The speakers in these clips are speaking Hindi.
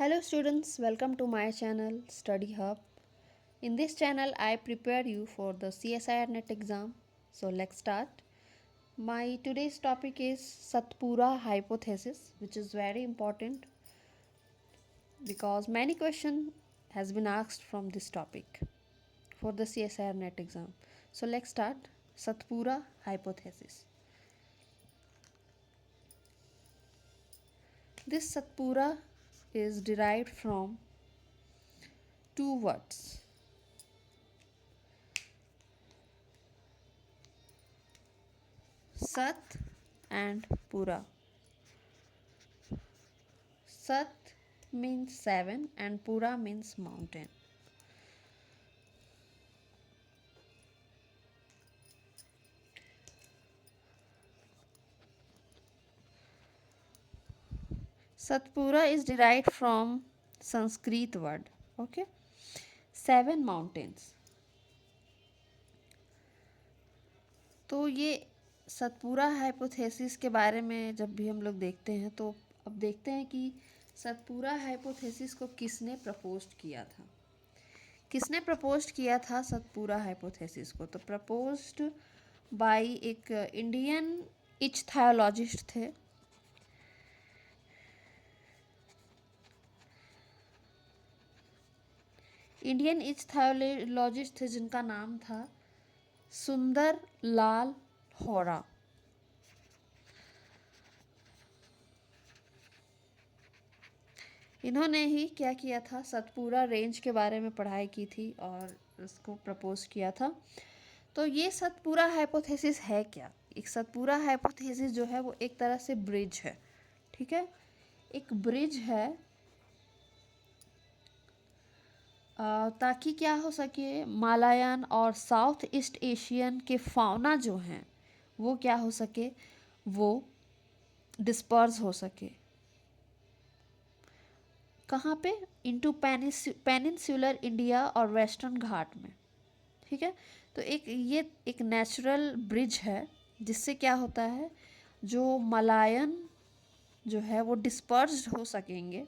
Hello students, welcome to my channel Study Hub. In this channel I prepare you for the CSIR NET exam. So let's start. My today's topic is Satpura hypothesis, which is very important because many question has been asked from this topic for the CSIR NET exam. So let's start. Satpura hypothesis. This Satpura is derived from two words. Sat and Pura. Sat means seven and Pura means mountain. Satpura is derived from Sanskrit word. Okay, seven mountains. तो ये सतपुरा हाइपोथेसिस के बारे में जब भी हम लोग देखते हैं तो अब देखते हैं कि सतपुरा हाइपोथेसिस को किसने प्रपोज किया था। किसने प्रपोज किया था सतपुरा हाइपोथेसिस को? तो प्रपोज्ड बाय एक इंडियन इच्थायोलॉजिस्ट थे। इंडियन इच्थायोलॉजिस्ट थे जिनका नाम था सुंदर लाल होरा। इन्होंने ही क्या किया था, सतपुरा रेंज के बारे में पढ़ाई की थी और उसको प्रपोज किया था। तो ये सतपुरा हाइपोथेसिस है क्या? एक सतपुरा हाइपोथेसिस जो है वो एक तरह से ब्रिज है। ठीक है, एक ब्रिज है ताकि क्या हो सके, मालायन और साउथ ईस्ट एशियन के फाउना जो हैं वो क्या हो सके, वो डिस्पर्स हो सके। कहाँ पे? इनटू पेनिनसुलर इंडिया और वेस्टर्न घाट में। ठीक है, तो ये एक नेचुरल ब्रिज है जिससे क्या होता है, जो मलायन जो है वो डिस्पर्स्ड हो सकेंगे।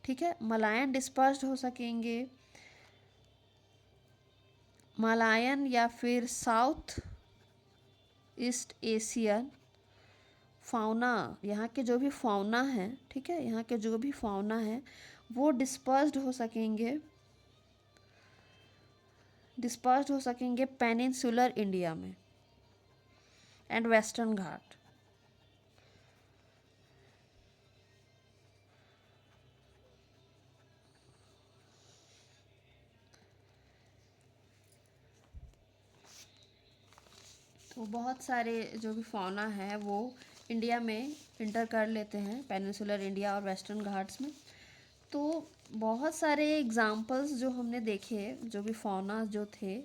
ठीक है, मलायन डिस्पर्स्ड हो सकेंगे, मलायन या फिर साउथ ईस्ट एशियन फाउना, यहाँ के जो भी फाउना है, ठीक है, यहाँ के जो भी फाउना है वो डिस्पर्स्ड हो सकेंगे पेनिनसुलर इंडिया में एंड वेस्टर्न घाट। तो बहुत सारे जो भी फाउना है वो इंडिया में इंटर कर लेते हैं, पेनिनसुलर इंडिया और वेस्टर्न घाट्स में। तो बहुत सारे एग्जाम्पल्स जो हमने देखे, जो भी फाउना जो थे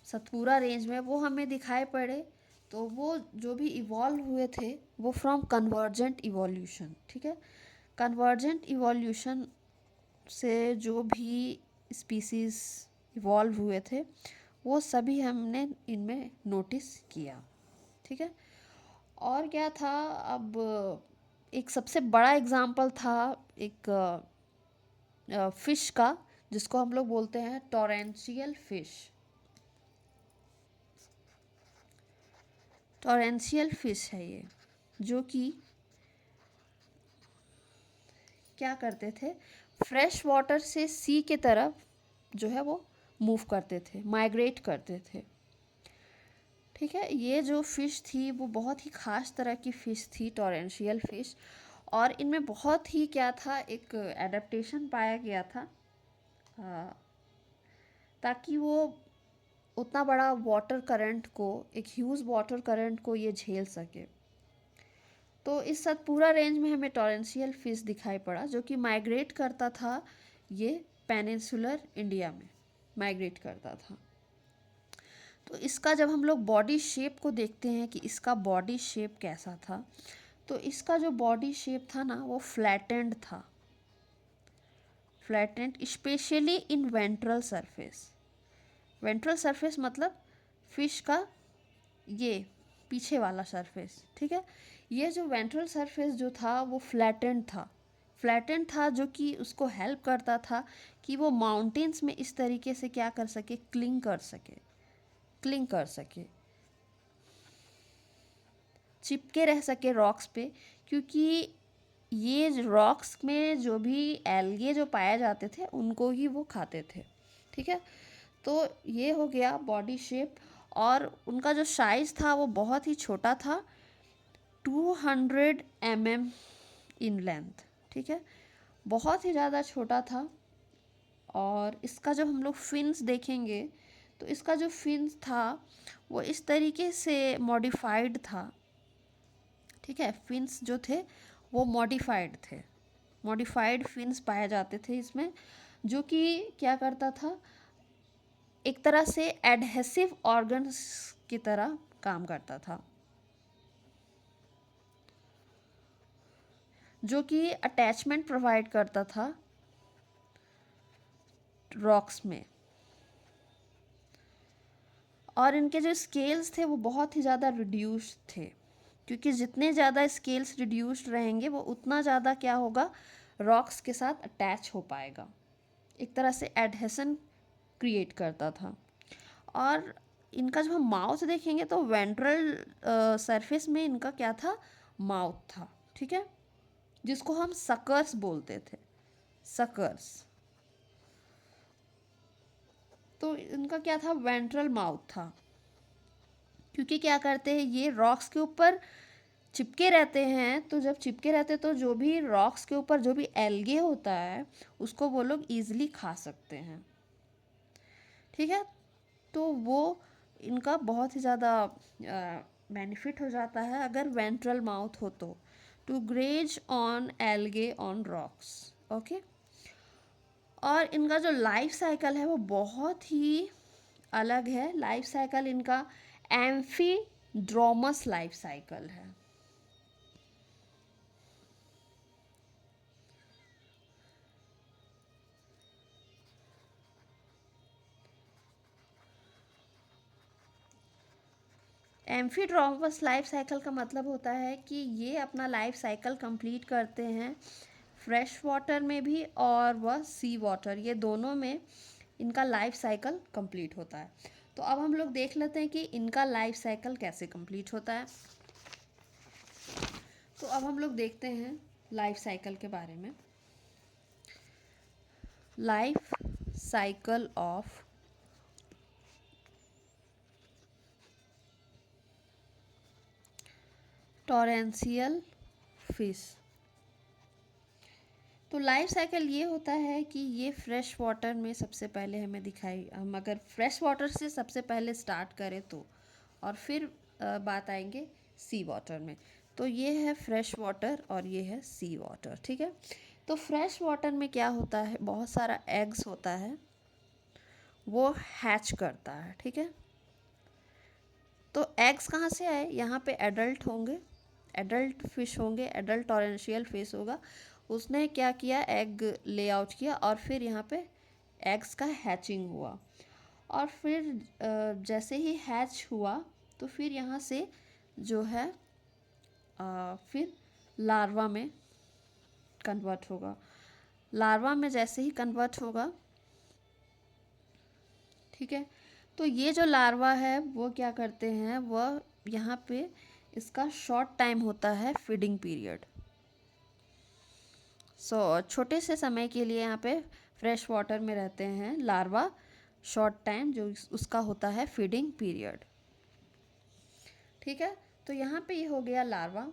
सतपुरा रेंज में, वो हमें दिखाई पड़े। तो वो जो भी इवॉल्व हुए थे वो फ्रॉम कन्वर्जेंट इवोल्यूशन। ठीक है, कन्वर्जेंट इवोल्यूशन से जो भी स्पीसीज इवॉल्व हुए थे वो सभी हमने इनमें नोटिस किया। ठीक है, और क्या था, अब एक सबसे बड़ा एग्जाम्पल था एक फिश का, जिसको हम लोग बोलते हैं टॉरेंशियल फिश। टॉरेंशियल फिश है ये, जो कि क्या करते थे, फ्रेश वाटर से सी के तरफ जो है वो मूव करते थे, माइग्रेट करते थे। ठीक है, ये जो फ़िश थी वो बहुत ही ख़ास तरह की फ़िश थी, टॉरेंशियल फ़िश। और इनमें बहुत ही क्या था, एक एडेप्टेशन पाया गया था ताकि वो उतना बड़ा वाटर करंट को, एक ह्यूज वाटर करंट को ये झेल सके। तो इस सतपुरा रेंज में हमें टॉरेंशियल फिश दिखाई पड़ा जो कि माइग्रेट करता था, ये पेनिनसुलर इंडिया में माइग्रेट करता था। तो इसका जब हम लोग बॉडी शेप को देखते हैं कि इसका बॉडी शेप कैसा था, तो इसका जो बॉडी शेप था ना वो फ्लैटेंड था, flattened specially in ventral surface. Ventral surface मतलब फिश का ये पीछे वाला सरफेस। ठीक है, ये जो वेंट्रल सरफेस जो था वो फ्लैटेंड था, फ्लैटेंड था, जो कि उसको हेल्प करता था कि वो माउंटेन्स में इस तरीके से क्या कर सके, क्लिंग कर सके, चिपके रह सके रॉक्स पे, क्योंकि ये रॉक्स में जो भी एल्गे जो पाए जाते थे उनको ही वो खाते थे। ठीक है, तो ये हो गया बॉडी शेप। और उनका जो साइज़ था वो बहुत ही छोटा था, 200 mm इन लेंथ। ठीक है, बहुत ही ज़्यादा छोटा था। और इसका जब हम लोग फिन्स देखेंगे तो इसका जो फिन्स था वो इस तरीके से मॉडिफाइड था। ठीक है, फिन्स जो थे वो मॉडिफाइड फिन्स पाए जाते थे इसमें, जो कि क्या करता था, एक तरह से एडहेसिव ऑर्गन्स की तरह काम करता था, जो कि अटैचमेंट प्रोवाइड करता था रॉक्स में। और इनके जो स्केल्स थे वो बहुत ही ज़्यादा रिड्यूस्ड थे, क्योंकि जितने ज़्यादा स्केल्स रिड्यूस्ड रहेंगे वो उतना ज़्यादा क्या होगा, रॉक्स के साथ अटैच हो पाएगा, एक तरह से एडहेसन क्रिएट करता था। और इनका जब हम माउथ देखेंगे तो वेंट्रल सरफेस में इनका क्या था, माउथ था। ठीक है, जिसको हम सकर्स बोलते थे, सकर्स। तो इनका क्या था, वेंट्रल माउथ था, क्योंकि क्या करते हैं ये रॉक्स के ऊपर चिपके रहते हैं। तो जब चिपके रहते हैं तो जो भी रॉक्स के ऊपर जो भी एल्गे होता है उसको वो लोग ईजिली खा सकते हैं। ठीक है, तो वो इनका बहुत ही ज़्यादा बेनिफिट हो जाता है अगर वेंट्रल माउथ हो तो, to graze on algae on rocks. Okay, और इनका जो लाइफ साइकिल है वो बहुत ही अलग है। लाइफ साइकिल इनका एम्फीड्रोमस लाइफ साइकिल है। एम्फीड्रोमस लाइफ साइकिल का मतलब होता है कि ये अपना लाइफ साइकिल कंप्लीट करते हैं फ्रेश वाटर में भी और वह सी वाटर, ये दोनों में इनका लाइफ साइकिल कंप्लीट होता है। तो अब हम लोग देख लेते हैं कि इनका लाइफ साइकिल कैसे कंप्लीट होता है। तो अब हम लोग देखते हैं लाइफ साइकिल के बारे में। Life cycle of torrential fish. तो लाइफ साइकिल ये होता है कि ये फ्रेश वाटर में सबसे पहले हमें हम अगर फ्रेश वाटर से सबसे पहले स्टार्ट करें तो, और फिर बात आएंगे सी वाटर में। तो ये है फ्रेश वाटर और ये है सी वाटर। ठीक है, तो फ्रेश वाटर में क्या होता है, बहुत सारा एग्स होता है, वो हैच करता है। ठीक है, तो एग्स कहाँ से आए, यहाँ पे एडल्ट होंगे, एडल्ट फिश होंगे, एडल्ट टॉरेंशियल फिश होगा, उसने क्या किया, एग ले आउट किया और फिर यहाँ पे एग्स का हैचिंग हुआ। और फिर जैसे ही हैच हुआ तो फिर यहाँ से जो है फिर लार्वा में कन्वर्ट होगा। लार्वा में जैसे ही कन्वर्ट होगा, ठीक है, तो ये जो लार्वा है वो क्या करते हैं, वह यहाँ पे इसका शॉर्ट टाइम होता है फीडिंग पीरियड। छोटे से समय के लिए यहाँ पे फ्रेश वाटर में रहते हैं लार्वा, शॉर्ट टाइम जो उसका होता है फीडिंग पीरियड। ठीक है, तो यहाँ पे ये हो गया लार्वा।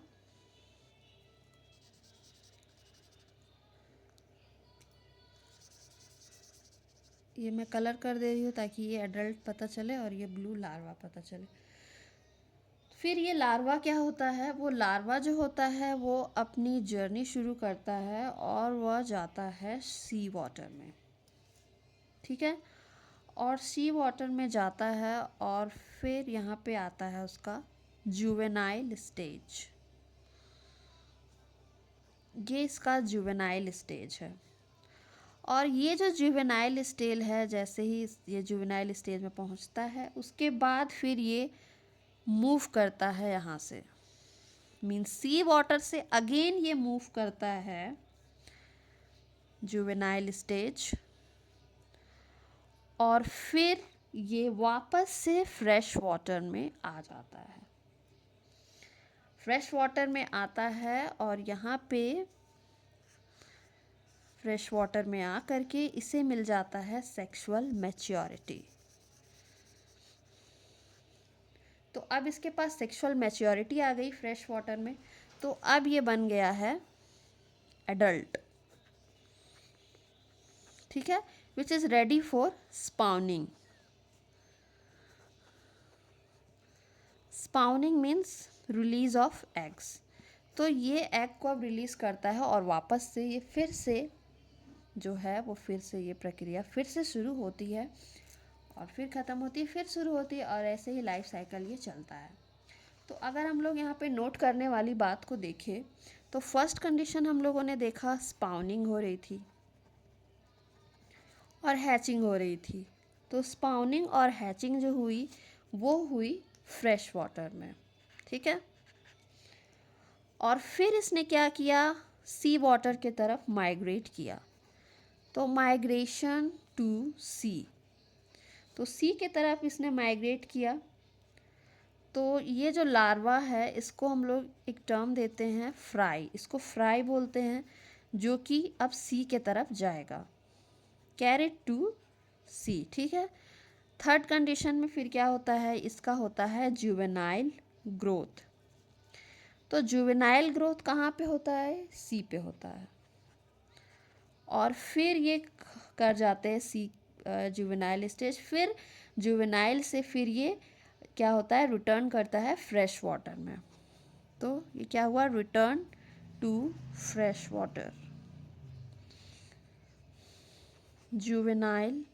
ये मैं कलर कर दे रही हूँ ताकि ये एडल्ट पता चले और ये ब्लू लार्वा पता चले। फिर ये लार्वा क्या होता है, वो लार्वा जो होता है वो अपनी जर्नी शुरू करता है और वह जाता है सी वाटर में। ठीक है, और सी वाटर में जाता है और फिर यहाँ पे आता है उसका जुवेनाइल स्टेज। ये इसका जुवेनाइल स्टेज है। और ये जो जुवेनाइल स्टेज है, जैसे ही ये जुवेनाइल स्टेज में पहुँचता है उसके बाद फिर ये मूव करता है यहाँ से, मीन्स सी वाटर से अगेन ये मूव करता है जुवेनाइल स्टेज, और फिर ये वापस से फ्रेश वाटर में आ जाता है। फ्रेश वाटर में आता है और यहाँ पे फ्रेश वाटर में आ करके इसे मिल जाता है सेक्सुअल मैच्योरिटी। तो अब इसके पास सेक्सुअल मैच्योरिटी आ गई फ्रेश वाटर में, तो अब ये बन गया है एडल्ट, ठीक है, which is ready for spawning. Spawning means release of eggs. तो ये एग को अब रिलीज़ करता है और वापस से ये फिर से जो है वो फिर से ये प्रक्रिया फिर से शुरू होती है और फिर ख़त्म होती है, फिर शुरू होती है, और ऐसे ही लाइफ साइकिल ये चलता है। तो अगर हम लोग यहाँ पे नोट करने वाली बात को देखें तो फर्स्ट कंडीशन हम लोगों ने देखा स्पाउनिंग हो रही थी और हैचिंग हो रही थी। तो स्पाउनिंग और हैचिंग जो हुई वो हुई फ्रेश वाटर में, ठीक है। और फिर इसने क्या किया, सी वाटर के तरफ माइग्रेट किया। तो माइग्रेशन टू सी, तो सी के तरफ इसने माइग्रेट किया। तो ये जो लार्वा है इसको हम लोग एक टर्म देते हैं फ्राई, इसको फ्राई बोलते हैं, जो कि अब सी के तरफ जाएगा, कैरेट टू सी, ठीक है। थर्ड कंडीशन में फिर क्या होता है, इसका होता है जुवेनाइल ग्रोथ। तो जुवेनाइल ग्रोथ कहाँ पे होता है, सी पे होता है, और फिर ये कर जाते हैं सी जुवेनाइल स्टेज। फिर जुवेनाइल से फिर ये क्या होता है, रिटर्न करता है फ्रेश वाटर में। तो ये क्या हुआ, return to fresh water, juvenile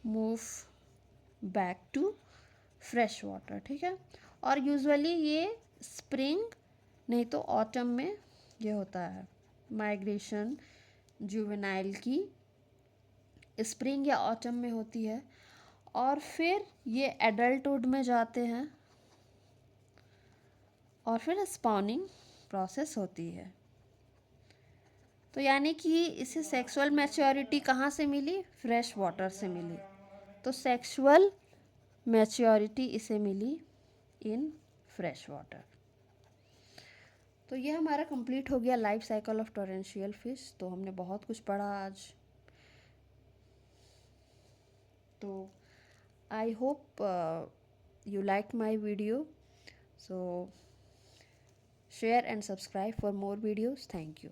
move back to fresh water, ठीक है। और यूजुअली ये स्प्रिंग नहीं तो ऑटम में ये होता है माइग्रेशन जुवेनाइल की, स्प्रिंग या ऑटम में होती है, और फिर ये एडल्टहुड में जाते हैं और फिर स्पॉनिंग प्रोसेस होती है। तो यानी कि इसे सेक्सुअल मैच्योरिटी कहाँ से मिली, फ्रेश वाटर से मिली। तो सेक्सुअल मैच्योरिटी इसे मिली इन फ्रेश वाटर। तो ये हमारा कंप्लीट हो गया life cycle of torrential fish. तो हमने बहुत कुछ पढ़ा आज। तो I hope you liked my video, so share and subscribe for more videos. Thank you.